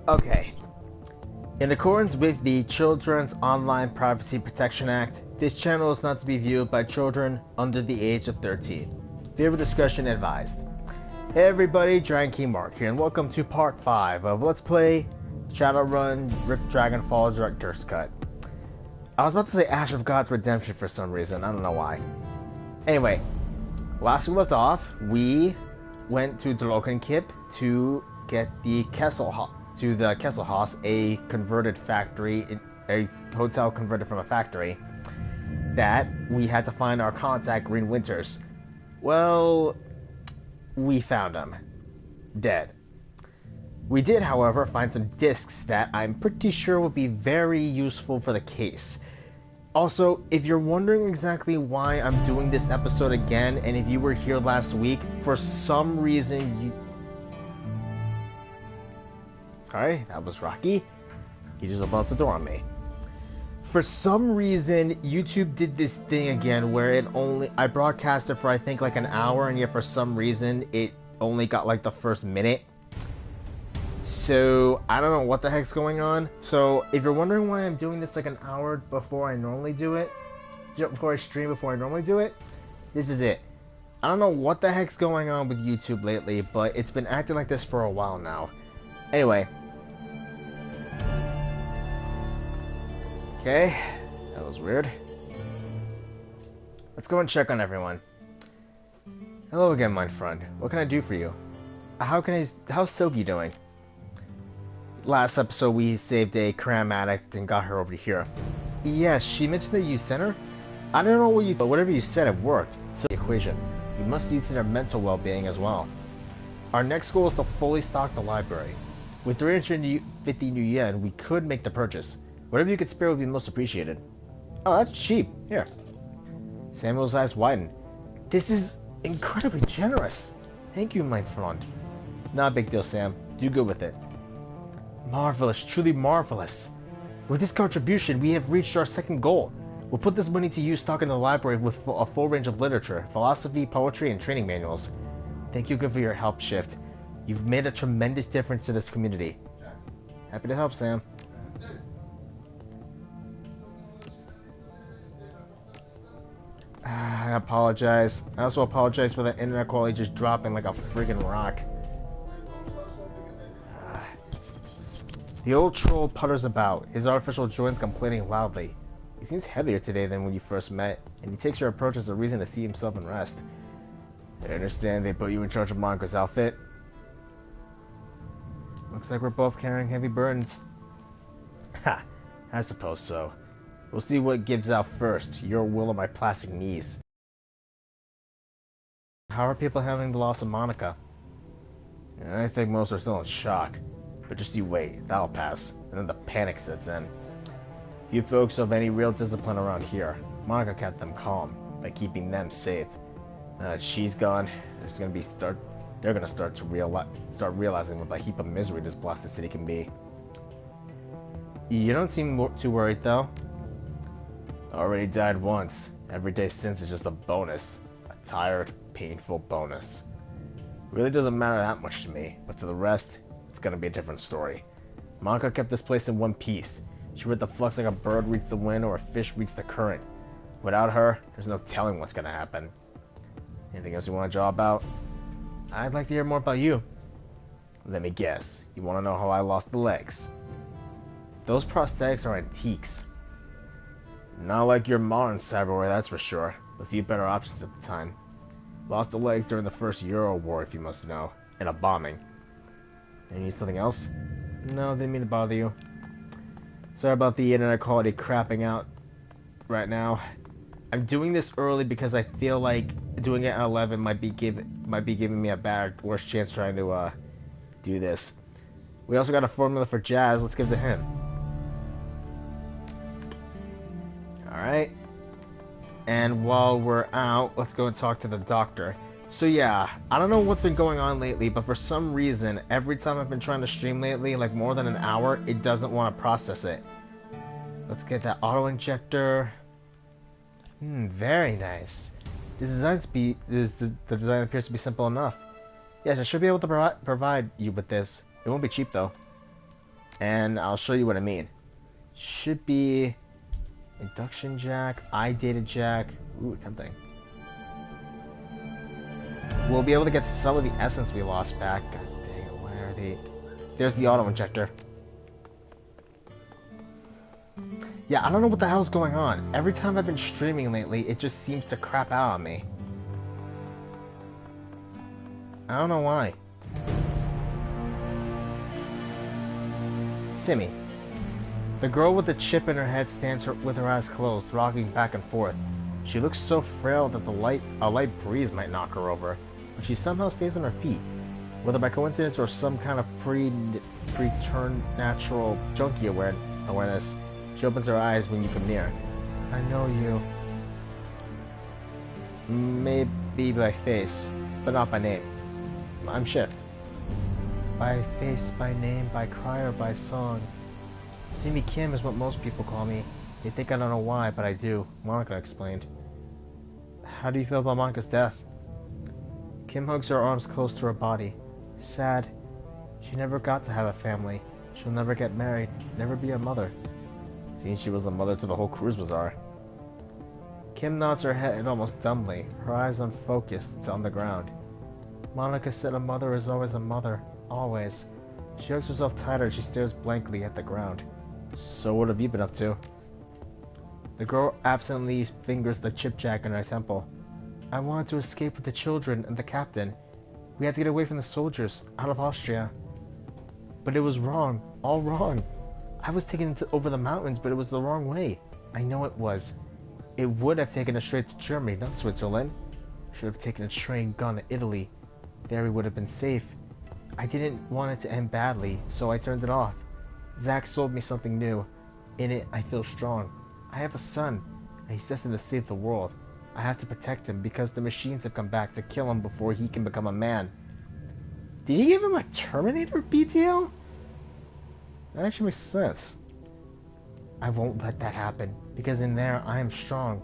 Okay. In accordance with the Children's Online Privacy Protection Act, this channel is not to be viewed by children under the age of 13. Viewer discretion advised. Hey everybody, Dragon King Mark here, and welcome to part 5 of Let's Play Shadowrun Dragonfall Director's Cut. I was about to say Ash of God's Redemption for some reason, I don't know why. Anyway, last we left off, we went to Drogenkip to get the Kesselhaus, a converted factory, a hotel converted from a factory, that we had to find our contact, Green Winters. Well, we found him. Dead. We did, however, find some discs that I'm pretty sure will be very useful for the case. Also, if you're wondering exactly why I'm doing this episode again, and if you were here last week, for some reason you... Alright, that was Rocky. He just opened up the door on me. For some reason, YouTube did this thing again where I broadcasted for I think like an hour, and yet for some reason it only got like the first minute. So I don't know what the heck's going on. So if you're wondering why I'm doing this like an hour before I normally do it, before I stream before I normally do it, this is it. I don't know what the heck's going on with YouTube lately, but it's been acting like this for a while now. Anyway. Okay, that was weird. Let's go and check on everyone. Hello again, my friend. What can I do for you? How's Silky doing? Last episode we saved a cram addict and got her over here. Yes, she mentioned that you sent her? I don't know what you, but whatever you said, it worked. So the equation. We must see to their mental well-being as well. Our next goal is to fully stock the library. With 350 new yen, we could make the purchase. Whatever you could spare would be most appreciated. Oh, that's cheap. Here. Samuel's eyes widened. This is incredibly generous. Thank you, my friend. Not a big deal, Sam. Do good with it. Marvelous, truly marvelous. With this contribution, we have reached our second goal. We'll put this money to use stocking the library with a full range of literature, philosophy, poetry, and training manuals. Thank you again for your help, Shift. You've made a tremendous difference to this community. Happy to help, Sam. I apologize. I also apologize for the internet quality just dropping like a friggin' rock. The old troll putters about, his artificial joints complaining loudly. He seems heavier today than when you first met, and he takes your approach as a reason to see himself in rest. I understand they put you in charge of Monica's outfit. Looks like we're both carrying heavy burdens. Ha! I suppose so. We'll see what gives out first, your will or my plastic knees. How are people handling the loss of Monica? I think most are still in shock. But just you wait, that'll pass, and then the panic sets in. Few folks have any real discipline around here. Monica kept them calm, by keeping them safe. Now that she's gone, they're gonna start realizing what a heap of misery this blasted city can be. You don't seem too worried though. Already died once. Every day since is just a bonus. A tired, painful bonus. Really doesn't matter that much to me, but to the rest, it's gonna be a different story. Monica kept this place in one piece. She read the flux like a bird reads the wind or a fish reads the current. Without her, there's no telling what's gonna happen. Anything else you want to jaw about? I'd like to hear more about you. Let me guess. You want to know how I lost the legs? Those prosthetics are antiques. Not like your modern cyberware, that's for sure. A few better options at the time. Lost the legs during the first Euro War, if you must know. In a bombing. And you need something else? No, didn't mean to bother you. Sorry about the internet quality crapping out right now. I'm doing this early because I feel like doing it at 11 might be giving me a worse chance trying to do this. We also got a formula for Jazz. Let's give it to him. Alright. And while we're out, let's go and talk to the doctor. So yeah, I don't know what's been going on lately, but for some reason, every time I've been trying to stream lately, like more than an hour, it doesn't want to process it. Let's get that auto-injector. Very nice. The design appears to be simple enough. Yes, I should be able to provide you with this. It won't be cheap though. And I'll show you what I mean. Should be induction jack, eye data jack. Ooh, tempting. We'll be able to get some of the essence we lost back. God dang it, where are they? There's the auto injector. Yeah, I don't know what the hell's going on. Every time I've been streaming lately, it just seems to crap out on me. I don't know why. Simmy. The girl with the chip in her head stands with her eyes closed, rocking back and forth. She looks so frail that a light breeze might knock her over, but she somehow stays on her feet. Whether by coincidence or some kind of preternatural junkie awareness, she opens her eyes when you come near. I know you. Maybe by face, but not by name. I'm Shift. By face, by name, by cry, or by song. Simi Kim is what most people call me. They think I don't know why, but I do, Monica explained. How do you feel about Monica's death? Kim hugs her arms close to her body. Sad. She never got to have a family. She'll never get married, never be a mother. Seems she was a mother to the whole Kruezbasar. Kim nods her head almost dumbly, her eyes unfocused on the ground. Monica said a mother is always a mother. Always. She hugs herself tighter as she stares blankly at the ground. So what have you been up to? The girl absently fingers the chip jack in her temple. I wanted to escape with the children and the captain. We had to get away from the soldiers, out of Austria. But it was wrong. All wrong. I was taken over the mountains, but it was the wrong way. I know it was. It would have taken us straight to Germany, not Switzerland. Should have taken a train gone to Italy. There we would have been safe. I didn't want it to end badly, so I turned it off. Zack sold me something new. In it, I feel strong. I have a son, and he's destined to save the world. I have to protect him because the machines have come back to kill him before he can become a man. Did he give him a Terminator BTL? That actually makes sense. I won't let that happen, because in there I am strong.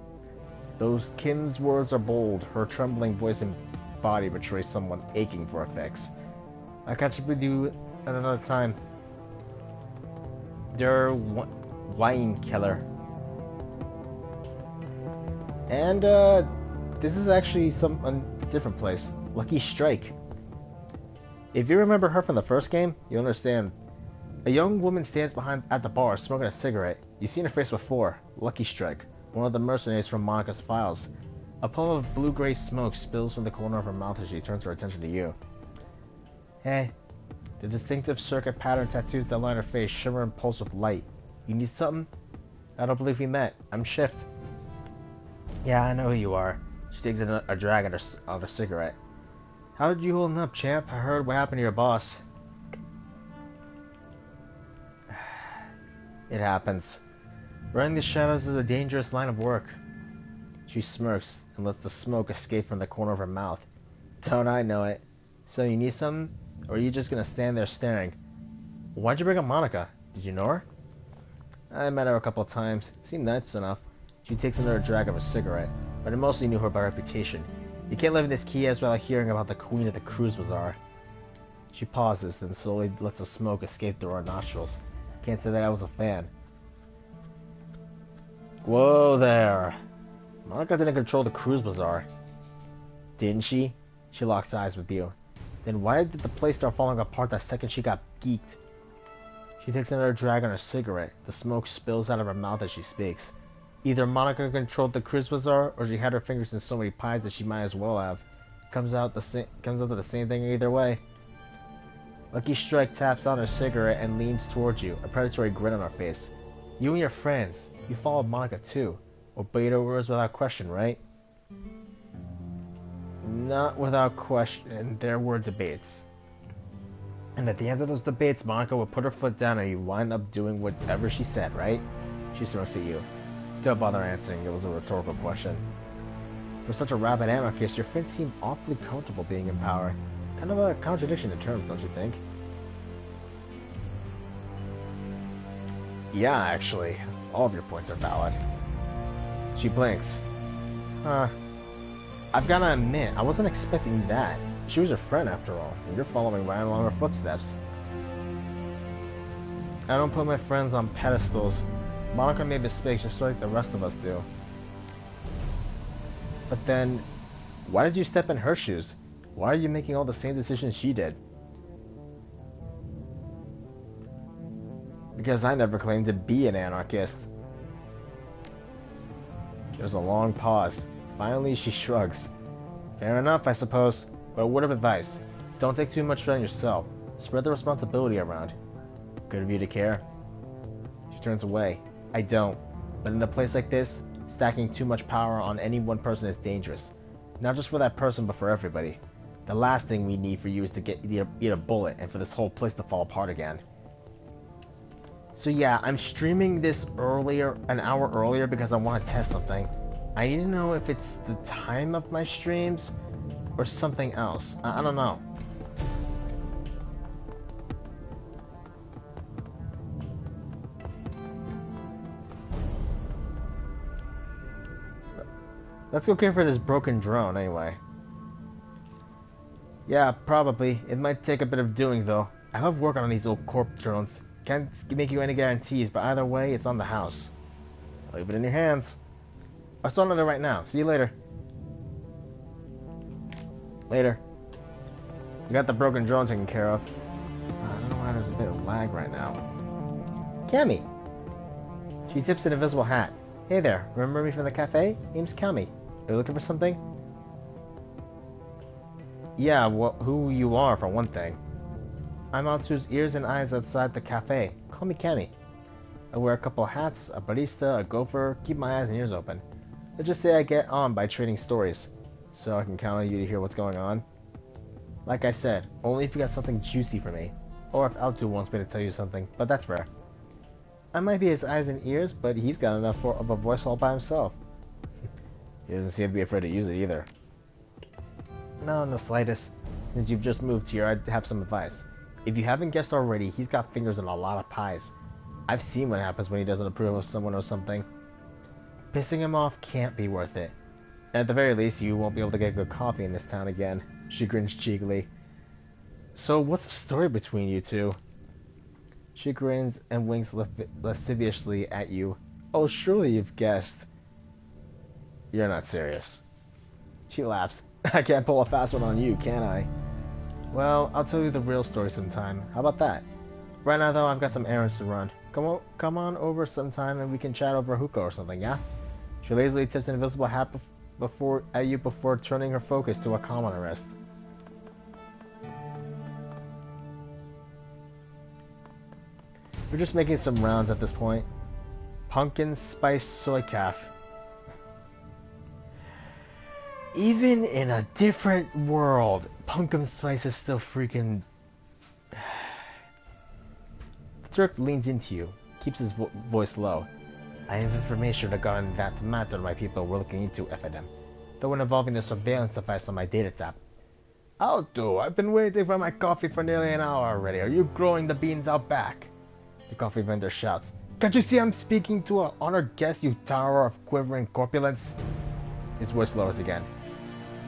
Those Kim's words are bold. Her trembling voice and body betrays someone aching for a fix. I'll catch up with you at another time. Der Weinkeller. And, this is actually a different place. Lucky Strike. If you remember her from the first game, you'll understand. A young woman stands behind at the bar, smoking a cigarette. You've seen her face before. Lucky Strike. One of the mercenaries from Monica's files. A puff of blue-gray smoke spills from the corner of her mouth as she turns her attention to you. Hey. The distinctive circuit pattern tattoos that line her face shimmer and pulse with light. You need something? I don't believe we met. I'm Shift. Yeah, I know who you are. She takes a drag on her cigarette. How did you holding up, champ? I heard what happened to your boss. It happens. Running the shadows is a dangerous line of work. She smirks and lets the smoke escape from the corner of her mouth. Don't I know it? So you need something? Or are you just gonna stand there staring? Why'd you bring up Monica? Did you know her? I met her a couple of times. Seemed nice enough. She takes another drag of a cigarette, but I mostly knew her by reputation. You can't live in this Kiev without hearing about the Queen of the Kruezbasar. She pauses, then slowly lets the smoke escape through her nostrils. Can't say that I was a fan. Whoa there! Monica didn't control the Kruezbasar. Didn't she? She locks eyes with you. Then why did the place start falling apart the second she got geeked? She takes another drag on her cigarette. The smoke spills out of her mouth as she speaks. Either Monica controlled the Kruezbasar, or she had her fingers in so many pies that she might as well have. Comes out to the same thing either way. Lucky Strike taps on her cigarette and leans towards you, a predatory grin on her face. You and your friends, you followed Monica too. Obeyed her words without question, right? Not without question. There were debates. And at the end of those debates, Monica would put her foot down and you wind up doing whatever she said, right? She smirks at you. Don't bother answering, it was a rhetorical question. For such a rabid anarchist, your friends seem awfully comfortable being in power. Kind of a contradiction in terms, don't you think? Yeah, actually. All of your points are valid. She blinks. Huh. I've gotta admit, I wasn't expecting that. She was your friend after all, and you're following right along her footsteps. I don't put my friends on pedestals. Monica made mistakes just like the rest of us do. But then, why did you step in her shoes? Why are you making all the same decisions she did? Because I never claimed to be an anarchist. There's a long pause. Finally, she shrugs. Fair enough, I suppose. But a word of advice. Don't take too much on yourself. Spread the responsibility around. Good of you to care. She turns away. I don't. But in a place like this, stacking too much power on any one person is dangerous. Not just for that person, but for everybody. The last thing we need for you is to eat a bullet and for this whole place to fall apart again. So yeah, I'm streaming this earlier, an hour earlier, because I want to test something. I need to know if it's the time of my streams or something else. I don't know. Let's go care for this broken drone anyway. Yeah, probably. It might take a bit of doing though. I love working on these old corp drones. Can't make you any guarantees, but either way, it's on the house. I'll leave it in your hands. I'll start on it right now. See you later. Later. We got the broken drone taken care of. I don't know why there's a bit of lag right now. Cammy! She tips an invisible hat. Hey there, remember me from the cafe? Name's Cammy. Are you looking for something? Yeah, well, who you are for one thing. I'm out whose ears and eyes outside the cafe. Call me Cammy. I wear a couple of hats, a barista, a gopher, keep my eyes and ears open. Let's just say I get on by trading stories, so I can count on you to hear what's going on. Like I said, only if you got something juicy for me, or if Altu wants me to tell you something, but that's rare. I might be his eyes and ears, but he's got enough of a voice all by himself. He doesn't seem to be afraid to use it either. No, in the slightest. Since you've just moved here, I'd have some advice. If you haven't guessed already, he's got fingers in a lot of pies. I've seen what happens when he doesn't approve of someone or something. Pissing him off can't be worth it. And at the very least, you won't be able to get good coffee in this town again. She grins cheekily. So, what's the story between you two? She grins and winks lasciviously at you. Oh, surely you've guessed. You're not serious. She laughs. I can't pull a fast one on you, can I? Well, I'll tell you the real story sometime. How about that? Right now, though, I've got some errands to run. Come on over sometime and we can chat over hookah or something, yeah? She lazily tips an invisible hat at you before turning her focus to a calm on her wrist. We're just making some rounds at this point. Pumpkin spice soy calf. Even in a different world, pumpkin spice is still freaking... Turk leans into you, keeps his voice low. I have information regarding that matter my people were looking into, FDM. The one involving the surveillance device on my data tap. I'll do. I've been waiting for my coffee for nearly an hour already. Are you growing the beans out back? The coffee vendor shouts. Can't you see I'm speaking to an honored guest, you tower of quivering corpulence? His voice lowers again.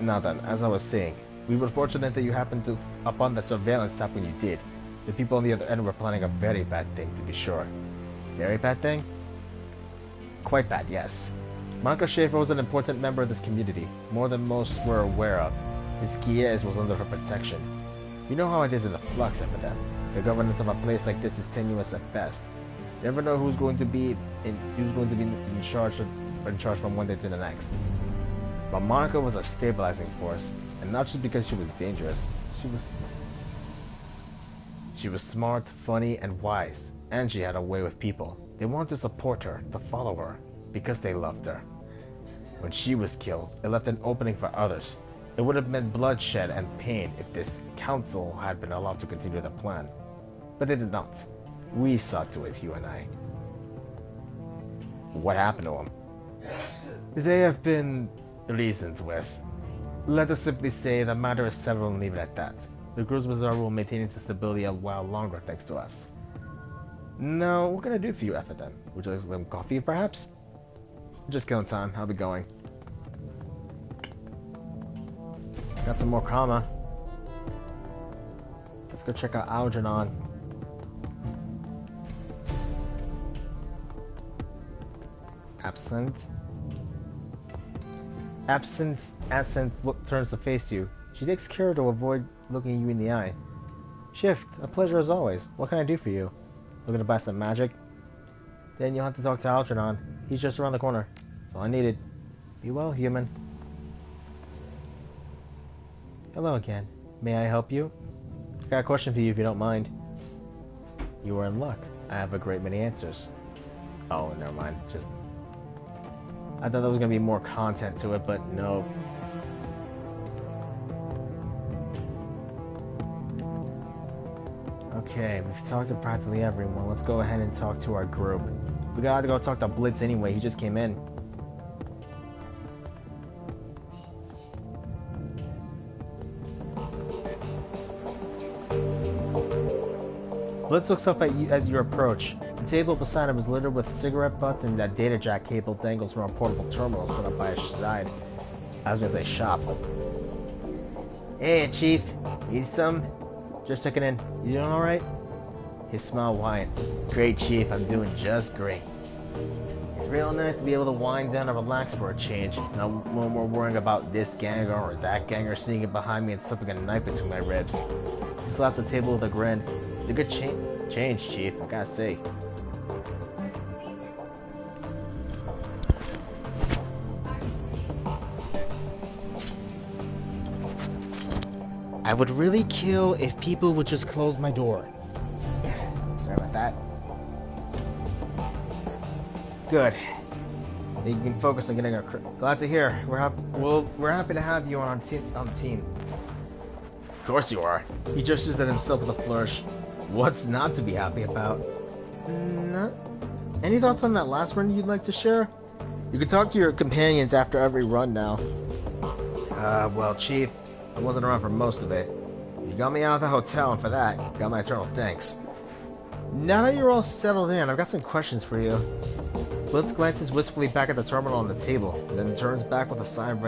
Now then, as I was saying, we were fortunate that you happened upon that surveillance tap when you did. The people on the other end were planning a very bad thing, to be sure. Very bad thing? Quite bad, yes. Monica Schaefer was an important member of this community, more than most were aware of. His Kies was under her protection. You know how it is in the Flux epidemic. The governance of a place like this is tenuous at best. You never know who's going to be in charge from one day to the next. But Monica was a stabilizing force, and not just because she was dangerous. She was smart, funny, and wise, and she had a way with people. They wanted to support her, to follow her, because they loved her. When she was killed, it left an opening for others. It would have meant bloodshed and pain if this council had been allowed to continue the plan. But they did not. We saw to it, you and I. What happened to them? They have been reasoned with. Let us simply say the matter is settled and leave it at that. The Kruezbasar will maintain its stability a while longer thanks to us. No, what can I do for you, FDM? Would you like some coffee, perhaps? Just killing time. I'll be going. Got some more karma. Let's go check out Algernon. Absinthe? Absinthe turns to face you. She takes care to avoid looking you in the eye. Shift, a pleasure as always. What can I do for you? Looking to buy some magic? Then you'll have to talk to Algernon. He's just around the corner. That's all I needed. Be well, human. Hello again. May I help you? I got a question for you if you don't mind. You are in luck. I have a great many answers. Oh, never mind. I thought there was going to be more content to it, but no. Okay, we've talked to practically everyone. Let's go ahead and talk to our group. We gotta go talk to Blitz anyway. He just came in. Blitz looks up at you as you approach. The table beside him is littered with cigarette butts and a data jack cable dangles from a portable terminal set up by his side. I was gonna say shop. Hey, Chief. Need some? Just checking in. You doing alright? His smile widens. Great, Chief. I'm doing just great. It's real nice to be able to wind down and relax for a change. No more worrying about this ganger or that ganger sneaking behind me and slipping a knife between my ribs. He slaps the table with a grin. It's a good change, Chief, I gotta say. I would really kill if people would just close my door. Sorry about that. Good. You can focus on getting our. Glad to hear. We're happy to have you on the team. Of course you are. He gestures at himself with a flourish. What's not to be happy about? Any thoughts on that last run you'd like to share? You can talk to your companions after every run now. Well, Chief, I wasn't around for most of it. You got me out of the hotel, and for that, got my eternal thanks. Now that you're all settled in, I've got some questions for you. Blitz glances wistfully back at the terminal on the table, then turns back with a sigh of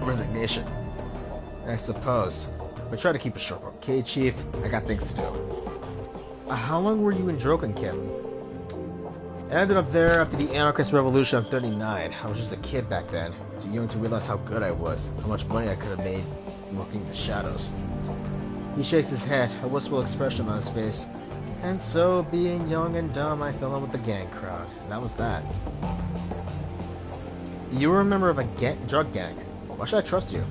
resignation. I suppose. But try to keep it short, okay, Chief? I got things to do. How long were you in Dragonfall? I ended up there after the anarchist revolution of 39. I was just a kid back then, too young to realize how good I was, how much money I could have made working the shadows. He shakes his head, a wistful expression on his face. And so, being young and dumb, I fell in with the gang crowd. And that was that. You were a member of a drug gang. Why should I trust you?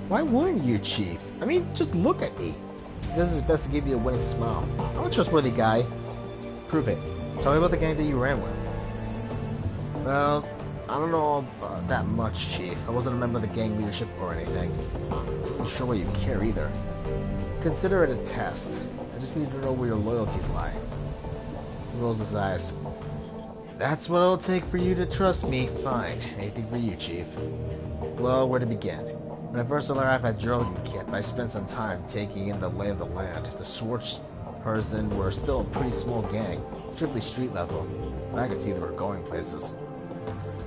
Why wouldn't you, Chief? I mean, just look at me. He does his best to give you a winning smile. I'm a trustworthy guy. Prove it. Tell me about the gang that you ran with. Well, I don't know that much, Chief. I wasn't a member of the gang leadership or anything. I'm not sure why you care either. Consider it a test. I just need to know where your loyalties lie. He rolls his eyes. If that's what it'll take for you to trust me, fine. Anything for you, Chief. Well, where to begin? When I first arrived at Dragonfall, I spent some time taking in the lay of the land. The Schwarzherzen were still a pretty small gang, strictly street level, but I could see they were going places.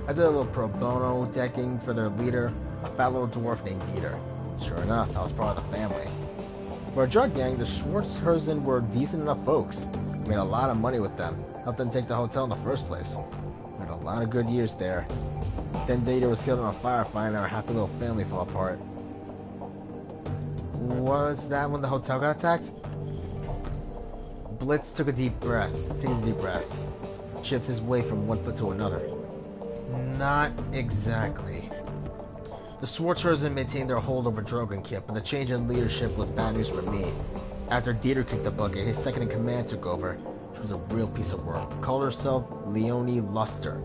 I did a little pro bono decking for their leader, a fat little dwarf named Dieter. Sure enough, I was part of the family. For a drug gang, the Schwarzherzen were decent enough folks. I made a lot of money with them, helped them take the hotel in the first place. We had a lot of good years there. Then Data was killed in a firefight and our happy little family fell apart. Was that when the hotel got attacked? Blitz took a deep breath. Shifts his way from one foot to another. Not exactly. The Schwarzherzen maintained their hold over Dragonfall, but the change in leadership was bad news for me. After Dieter kicked the bucket, his second-in-command took over. She was a real piece of work. Called herself Leonie Luster.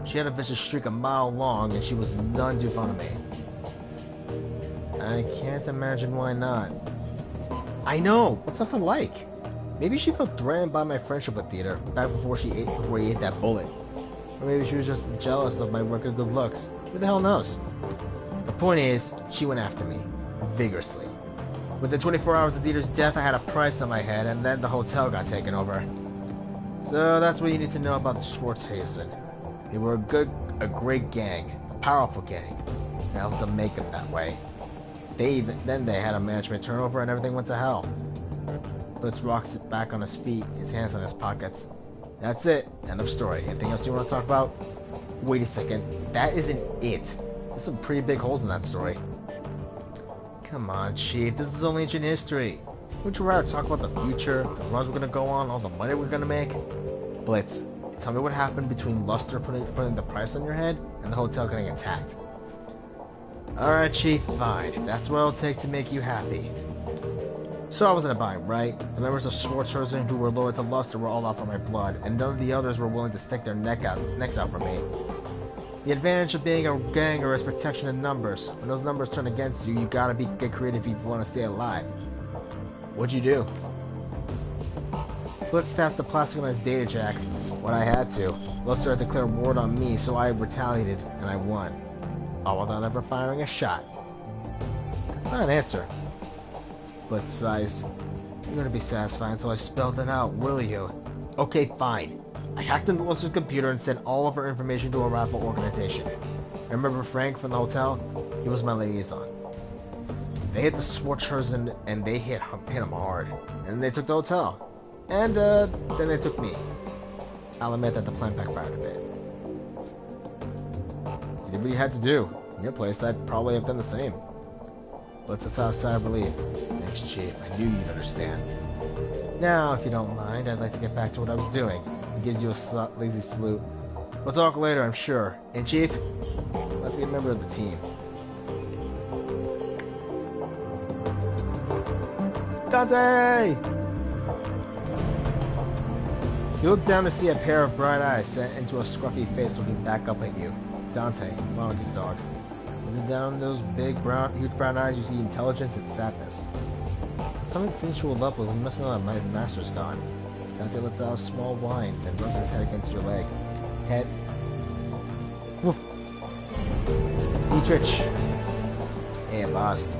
She had a vicious streak a mile long, and she was none too fond of me. I can't imagine why not. I know! What's not to like? Maybe she felt threatened by my friendship with Dieter, back before he ate that bullet. Or maybe she was just jealous of my work and good looks. Who the hell knows? The point is, she went after me. Vigorously. Within 24 hours of Dieter's death, I had a price on my head, and then the hotel got taken over. So that's what you need to know about the Schwarzherzen. They were a great gang, a powerful gang. I helped them make them that way. Then they had a management turnover and everything went to hell. Blitz rocks it back on his feet, his hands in his pockets. That's it. End of story. Anything else you want to talk about? Wait a second, that isn't it. There's some pretty big holes in that story. Come on, Chief, this is only ancient history. Would you rather talk about the future, the runs we're gonna go on, all the money we're gonna make? Blitz, tell me what happened between Luster putting the price on your head and the hotel getting attacked. Alright, Chief, fine. If that's what it'll take to make you happy. So I was in a bind, right? The members of Schwarzhausen who were loyal to Luster were all out for my blood, and none of the others were willing to stick their necks out for me. The advantage of being a ganger is protection in numbers. When those numbers turn against you, you gotta get creative if you want to stay alive. What'd you do? Blitz tasked the plasticized data jack. When I had to. Luster had declared war on me, so I retaliated, and I won. All without ever firing a shot. That's not an answer. Blitz sighs. You're gonna be satisfied until I spelled it out, will you? Okay, fine. I hacked into Luster's computer and sent all of our information to a rival organization. Remember Frank from the hotel? He was my liaison. They hit the Schwarzhausen and they hit him hard. And they took the hotel. And then they took me. I'll admit that the plan backfired a bit. You did what you had to do. In your place, I'd probably have done the same. But it's a sigh of relief. Thanks, Chief. I knew you'd understand. Now, if you don't mind, I'd like to get back to what I was doing. He gives you a lazy salute. We'll talk later, I'm sure. And Chief, let's be a member of the team. Dante! You look down to see a pair of bright eyes set into a scruffy face looking back up at you. Dante, Monica's dog. Looking down those huge brown eyes, you see intelligence and sadness. Something sensual lovely, you must know that his master's gone. Dante lets out a small whine, then rubs his head against your leg. Head. Woof. Dietrich. Hey, boss.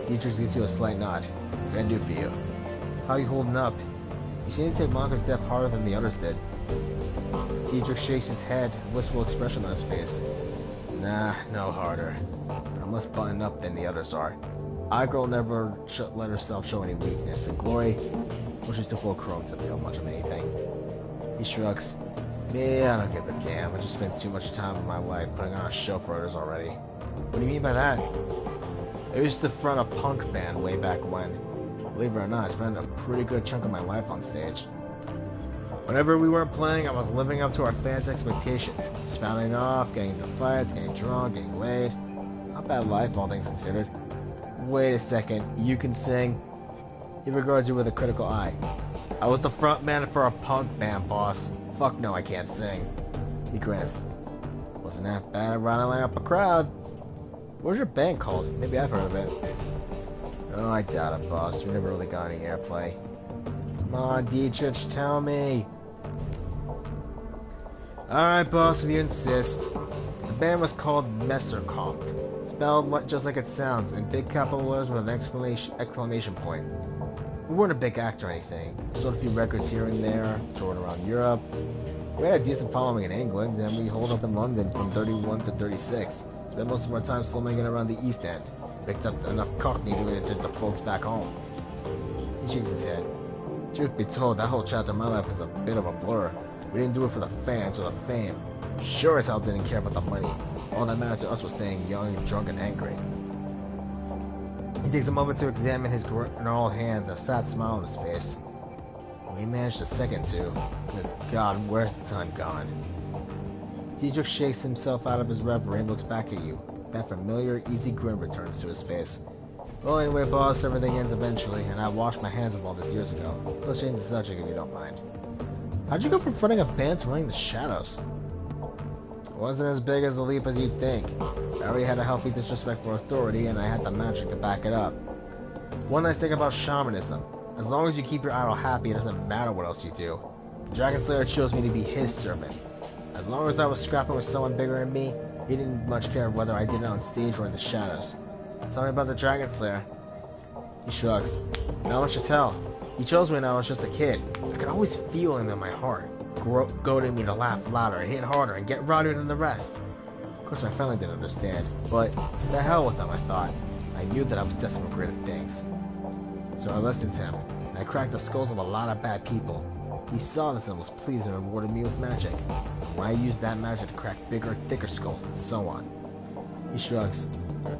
Dietrich gives you a slight nod. What can I do for you? How you holding up? You seem to take Monica's death harder than the others did. Dietrich shakes his head, a wistful expression on his face. Nah, no harder. But I'm less buttoned up than the others are. Our girl never let herself show any weakness, and Glory, well, she's too full of chrome to feel much of anything. He shrugs. Me, I don't give a damn. I just spent too much time of my life putting on a show for others already. What do you mean by that? I used to front a punk band way back when. Believe it or not, I spent a pretty good chunk of my life on stage. Whenever we weren't playing, I was living up to our fans' expectations. Spouting off, getting into fights, getting drunk, getting laid. Not bad life, all things considered. Wait a second, you can sing? He regards you with a critical eye. I was the front man for a punk band, boss. Fuck no, I can't sing. He grins. Wasn't that bad rattling up a crowd. What's your band called? Maybe I've heard of it. Oh, I doubt it, boss. We never really got any airplay. Come on, Dietrich, tell me. Alright, boss, if you insist. The band was called Messerkampf. Spelled just like it sounds, in big capital letters with an exclamation point. We weren't a big act or anything. We sold a few records here and there, toured around Europe. We had a decent following in England, and we holed up in London from 31 to 36. Spent most of our time slumming it around the East End. Picked up enough cockney to irritate the folks back home. He shakes his head. Truth be told, that whole chapter of my life was a bit of a blur. We didn't do it for the fans or the fame. Sure as hell didn't care about the money. All that mattered to us was staying young, drunk, and angry. He takes a moment to examine his gnarled hands, a sad smile on his face. We managed a second to. Good God, where's the time gone? Dietrich shakes himself out of his reverie and looks back at you. That familiar, easy grin returns to his face. Well, anyway, boss, everything ends eventually, and I washed my hands of all this years ago. Let's change the subject if you don't mind. How'd you go from fronting a band to running the Shadows? It wasn't as big as a leap as you'd think. I already had a healthy disrespect for authority, and I had the magic to back it up. One nice thing about shamanism. As long as you keep your idol happy, it doesn't matter what else you do. The Dragon Slayer chose me to be his servant. As long as I was scrapping with someone bigger than me, he didn't much care whether I did it on stage or in the shadows. Tell me about the Dragon Slayer. He shrugs. Not much to tell. He chose me when I was just a kid. I could always feel him in my heart, goading me to laugh louder, hit harder, and get rodder than the rest. Of course, my family didn't understand, but the hell with them, I thought. I knew that I was destined for greater things. So I listened to him, and I cracked the skulls of a lot of bad people. He saw this and was pleased and rewarded me with magic. When I used that magic to crack bigger, thicker skulls and so on. He shrugs.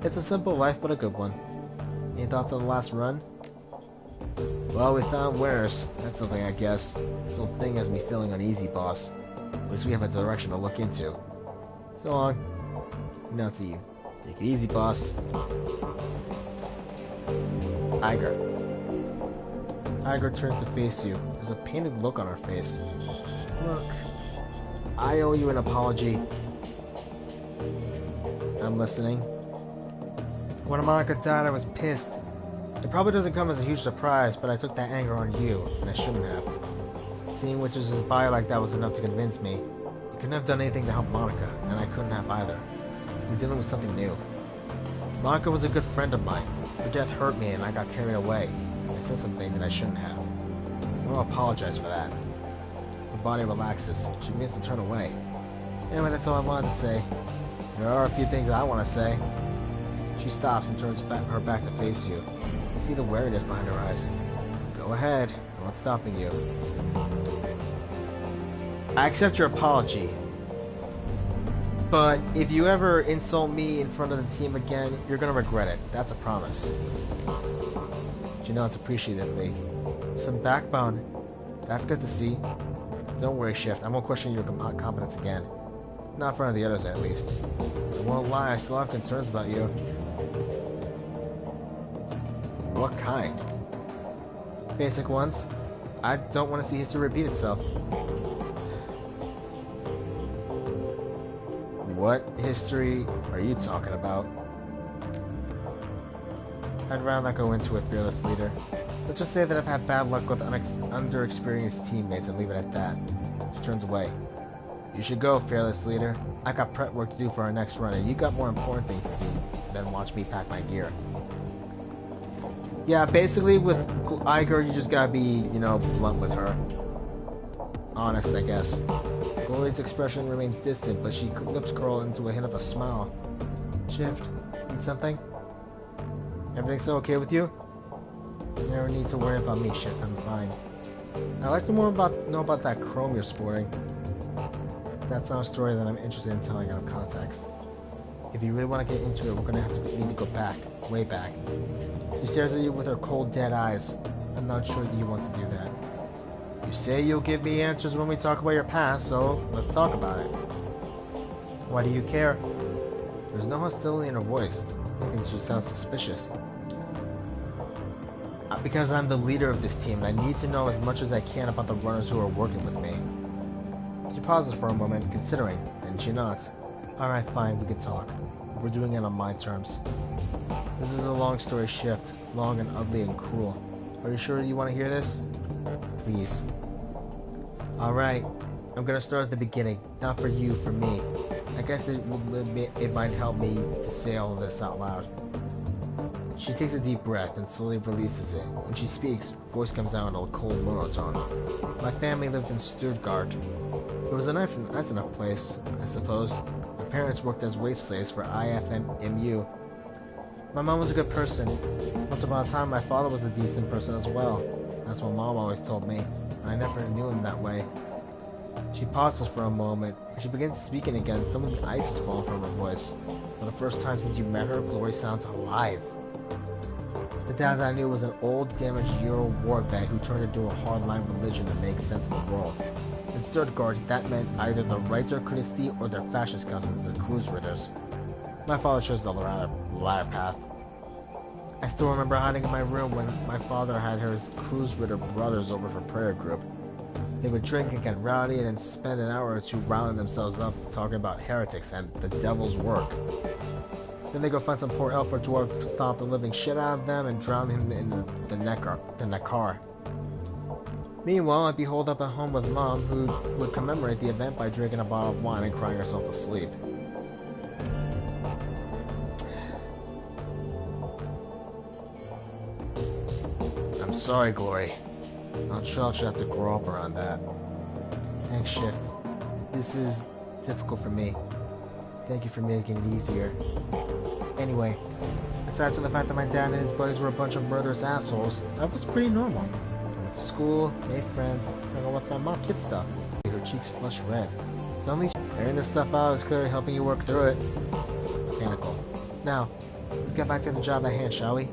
It's a simple life, but a good one. Any thoughts on the last run? Well, we found winners. That's something, I guess. This whole thing has me feeling uneasy, boss. At least we have a direction to look into. So long. Now to you. Take it easy, boss. Iger. Iger turns to face you. There's a pained look on her face. Look, I owe you an apology. I'm listening. When Monica died, I was pissed. It probably doesn't come as a huge surprise, but I took that anger on you, and I shouldn't have. Seeing Witch's body like that was enough to convince me. You couldn't have done anything to help Monica, and I couldn't have either. We're dealing with something new. Monica was a good friend of mine. Her death hurt me, and I got carried away. I said some things that I shouldn't have. I want to apologize for that. Her body relaxes. She begins to turn away. Anyway, that's all I wanted to say. There are a few things I want to say. She stops and turns her back to face you. You see the wariness behind her eyes. Go ahead. I'm not stopping you. I accept your apology. But if you ever insult me in front of the team again, you're gonna regret it. That's a promise. She nods appreciatively. Some backbone. That's good to see. Don't worry, Shift. I won't question your competence again. Not in front of the others, at least. I won't lie, I still have concerns about you. What kind? Basic ones. I don't want to see history repeat itself. What history are you talking about? I'd rather not go into it, fearless leader. Let's just say that I've had bad luck with underexperienced teammates and leave it at that. She turns away. You should go, fearless leader. I got prep work to do for our next run, and you got more important things to do than watch me pack my gear. Yeah, basically with Iger, you just gotta be, you know, blunt with her. Honest, I guess. Glory's expression remains distant, but she lips curl into a hint of a smile. Shift, need something? Everything still okay with you? You never need to worry about me, Shift. I'm fine. I'd like to know about that chrome you're sporting. That's not a story that I'm interested in telling out of context. If you really want to get into it, we're gonna need to go back, way back. She stares at you with her cold, dead eyes. I'm not sure that you want to do that. You say you'll give me answers when we talk about your past, so let's talk about it. Why do you care? There's no hostility in her voice. It just sounds suspicious. Because I'm the leader of this team, and I need to know as much as I can about the runners who are working with me. She pauses for a moment, considering, and she nods. Alright, fine, we can talk. We're doing it on my terms. This is a long story, Shift. Long and ugly and cruel. Are you sure you want to hear this? Please. Alright, I'm gonna start at the beginning. Not for you, for me. I guess it might help me to say all of this out loud. She takes a deep breath and slowly releases it. When she speaks, her voice comes out in a cold monotone. My family lived in Stuttgart. It was a nice enough place, I suppose. My parents worked as wage slaves for IFMU. My mom was a good person. Once upon a time, my father was a decent person as well. That's what Mom always told me. I never knew him that way. She pauses for a moment. She begins speaking again. Some of the ice has fallen from her voice. For the first time since you met her, Glory sounds alive. The dad that I knew was an old, damaged Euro war vet who turned into a hardline religion to make sense of the world. In Stuttgart, that meant either the Reiter Christi or their fascist cousins, the Kruezbasar. My father chose the latter path. I still remember hiding in my room when my father had his Kruezbasar brothers over for prayer group. They would drink and get rowdy and then spend an hour or two riling themselves up talking about heretics and the devil's work. Then they go find some poor elf or dwarf, stomp the living shit out of them, and drown him in the Neckar. Meanwhile, I'd be holed up at home with Mom, who would commemorate the event by drinking a bottle of wine and crying herself to sleep. I'm sorry, Glory. Not sure I should have to grow up around that. Thanks, Shift. This is difficult for me. Thank you for making it easier. Anyway, aside from the fact that my dad and his buddies were a bunch of murderous assholes, that was pretty normal. Went to school, made friends, hung out with my mom, kid stuff. Her cheeks flush red. Suddenly, airing this stuff out is clearly helping you work through it. It's mechanical. Now, let's get back to the job at hand, shall we?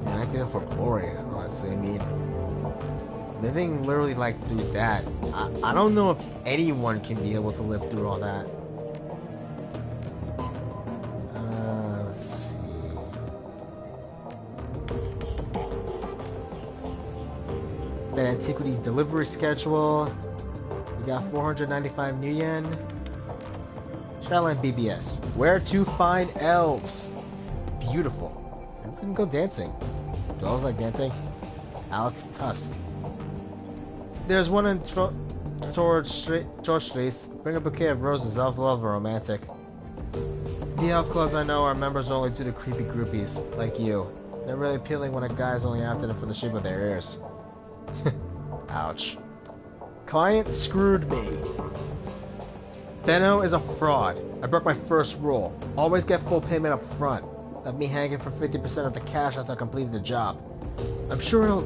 Man, I feel for boring, honestly. I mean, living literally like through that. I don't know if anyone can be able to live through all that. Let's see. The antiquities delivery schedule. We got 495 new yen. Shadowrun BBS. Where to find elves? Beautiful. And we can go dancing. Do elves like dancing? Alex Tusk. There's one in George Street. Bring a bouquet of roses. Elf love are romantic. The elf clubs I know are members only to the creepy groupies, like you. They're really appealing when a guy's only after them for the shape of their ears. Ouch. Client screwed me. Benno is a fraud. I broke my first rule. Always get full payment up front. Left me hanging for 50% of the cash after I completed the job. I'm sure he'll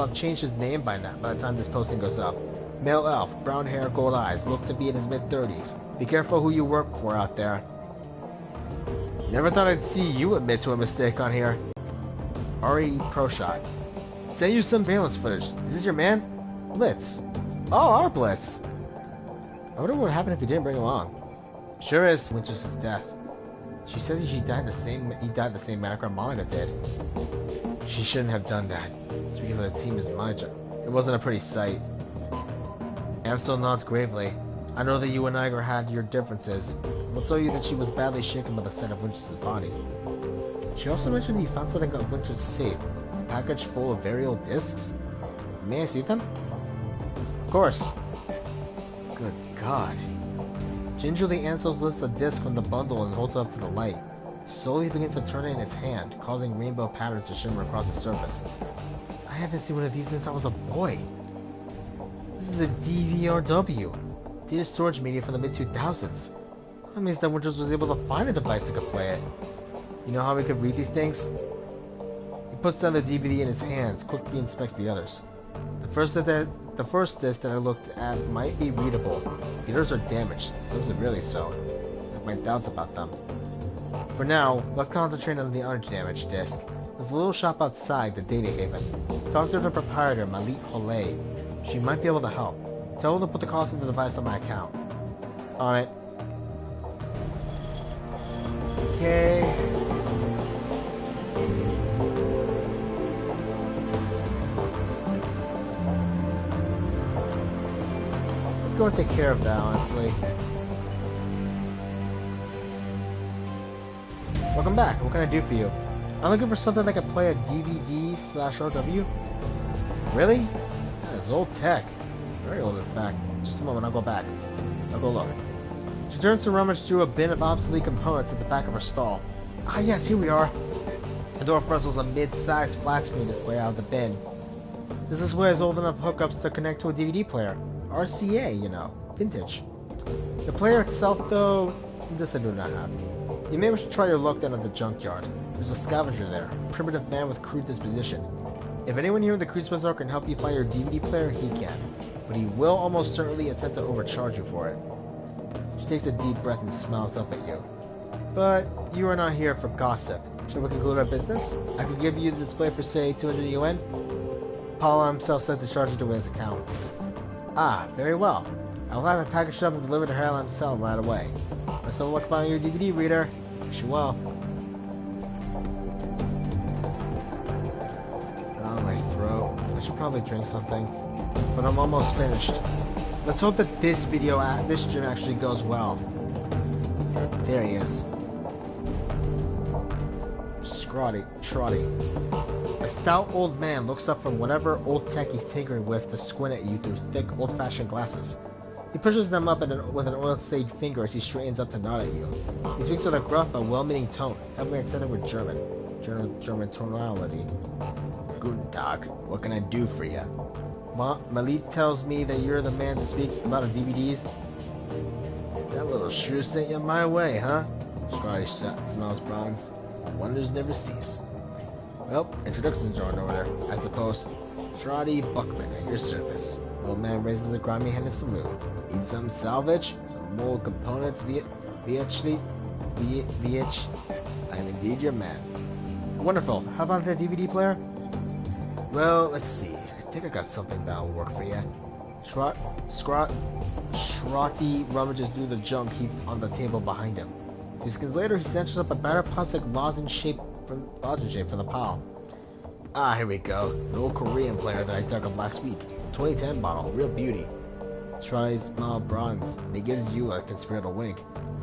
have changed his name by now, by the time this posting goes up. Male elf, brown hair, gold eyes, look to be in his mid-30s. Be careful who you work for out there. Never thought I'd see you admit to a mistake on here. Ari Pro Shot. Send you some surveillance footage. Is this your man? Blitz. Oh, our Blitz. I wonder what would happen if he didn't bring him along. Sure is. Winters' death. She said he died the same manner Monica did. She shouldn't have done that. Speaking of the team is manager. It wasn't a pretty sight. Amstel nods gravely. I know that you and Iger had your differences. I'll tell you that she was badly shaken by the sight of Winters' body. She also mentioned he found something on Winters' safe. A package full of very old discs. May I see them? Of course. Good God. Gingerly, Ansel lifts the disc from the bundle and holds it up to the light. Slowly begins to turn it in his hand, causing rainbow patterns to shimmer across the surface. I haven't seen one of these since I was a boy. This is a DVRW. Data storage media from the mid-2000s. That means that Winters was able to find a device that could play it. You know how we could read these things? He puts down the DVD in his hands, quickly inspects the others. The first disc that I looked at might be readable. The others are damaged, some severely so. I have my doubts about them. For now, let's concentrate on the undamaged disc. There's a little shop outside the data haven. Talk to the proprietor, Malit Holay. She might be able to help. Tell her to put the cost of the device on my account. On it. Okay. Let's go and take care of that, honestly. Welcome back. What can I do for you? I'm looking for something that can play a DVD/RW. Really? That is old tech. Very old, in fact. Just a moment, I'll go back. I'll go look. She turns to rummage through a bin of obsolete components at the back of her stall. Ah yes, here we are. The door fuzzles a mid-sized flat screen display out of the bin. This display has old enough hookups to connect to a DVD player. RCA, you know. Vintage. The player itself, though, this I do not have. You may wish to try your luck down at the junkyard. There's a scavenger there, a primitive man with crude disposition. If anyone here in the Kruezbasar can help you find your DVD player, he can. But he will almost certainly attempt to overcharge you for it. She takes a deep breath and smiles up at you. But you are not here for gossip. Shall we conclude our business? I could give you the display for, say, 200 UN? Paula himself sent the charger to his account. Ah, very well. I will have it packaged up and delivered to her himself right away. Best of luck finding your DVD reader. Wish you well. Oh, my throat. I should probably drink something. But I'm almost finished. Let's hope that this stream actually goes well. There he is. Trotty. A stout old man looks up from whatever old tech he's tinkering with to squint at you through thick, old-fashioned glasses. He pushes them up with an oil-stained finger as he straightens up to nod at you. He speaks with a gruff but well-meaning tone, heavily accented with German tonality. Guten Tag, what can I do for you? Malit tells me that you're the man to speak about DVDs. That little shrew sent you my way, huh? Scotty smiles bronze. Wonders never cease. Well, introductions are on over there, I suppose. Trotty Buckman at your service. Old man raises a grimy hand in salute. Need some salvage? Some mold components VH? I am indeed your man. Wonderful. How about the DVD player? Well, let's see. I think I got something that'll work for you. Trotty rummages through the junk heaped on the table behind him. A few seconds later, he snatches up a battered plastic lozenge shape from the pile. Ah, here we go. An old Korean player that I dug up last week. 2010 bottle, real beauty. Tries mild bronze, and he gives you a conspiratorial wink.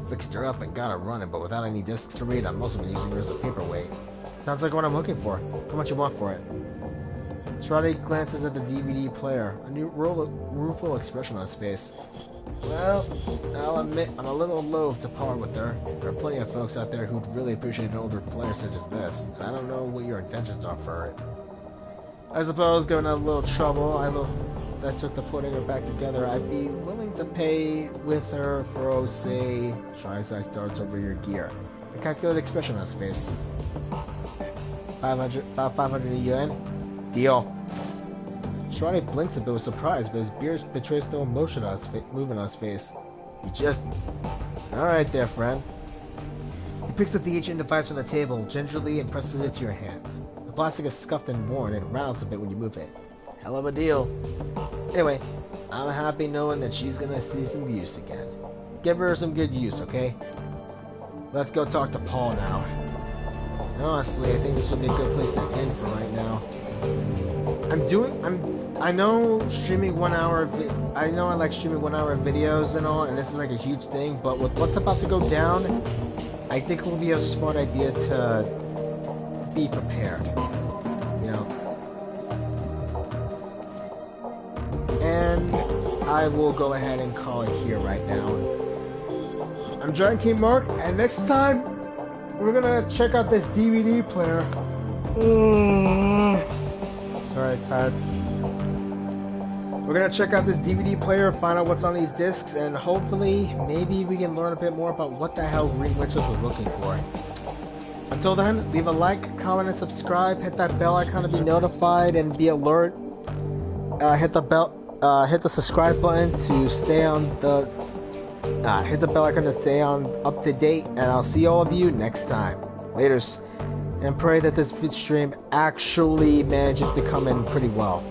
Fixed her up and got her running, but without any discs to read, I'm also been using her as a paperweight. Sounds like what I'm looking for. How much you want for it? Trotty glances at the DVD player, a new rueful expression on his face. Well, I'll admit I'm a little loath to part with her. There are plenty of folks out there who'd really appreciate an older player such as this, and I don't know what your intentions are for it. I suppose, given a little trouble that took to putting her back together, I'd be willing to pay with her for, oh, say, tries I starts over your gear. A calculated expression on his face. 500 yen? Deal. Trotty blinks a bit with surprise, but his beard betrays no emotion on his movement on his face. He just... Alright there, friend. He picks up the HN device from the table, gingerly, and presses it to your hands. The plastic is scuffed and worn, and it rattles a bit when you move it. Hell of a deal. Anyway, I'm happy knowing that she's gonna see some use again. Give her some good use, okay? Let's go talk to Paul now. Honestly, I think this would be a good place to end for right now. I know streaming 1 hour, I know I like streaming 1 hour videos and all, and this is like a huge thing, but with what's about to go down, I think it will be a smart idea to be prepared, you know. And I will go ahead and call it here right now. I'm Giant King Mark, and next time, we're gonna check out this DVD player. Sorry, tired. We're gonna check out this DVD player, find out what's on these discs, and hopefully, maybe we can learn a bit more about what the hell Green Witches was looking for. Until then, leave a like, comment, and subscribe. Hit that bell icon to be notified and be alert. Hit the subscribe button to stay on the. Hit the bell icon to stay up to date, and I'll see all of you next time. Laters. And pray that this stream actually manages to come in pretty well.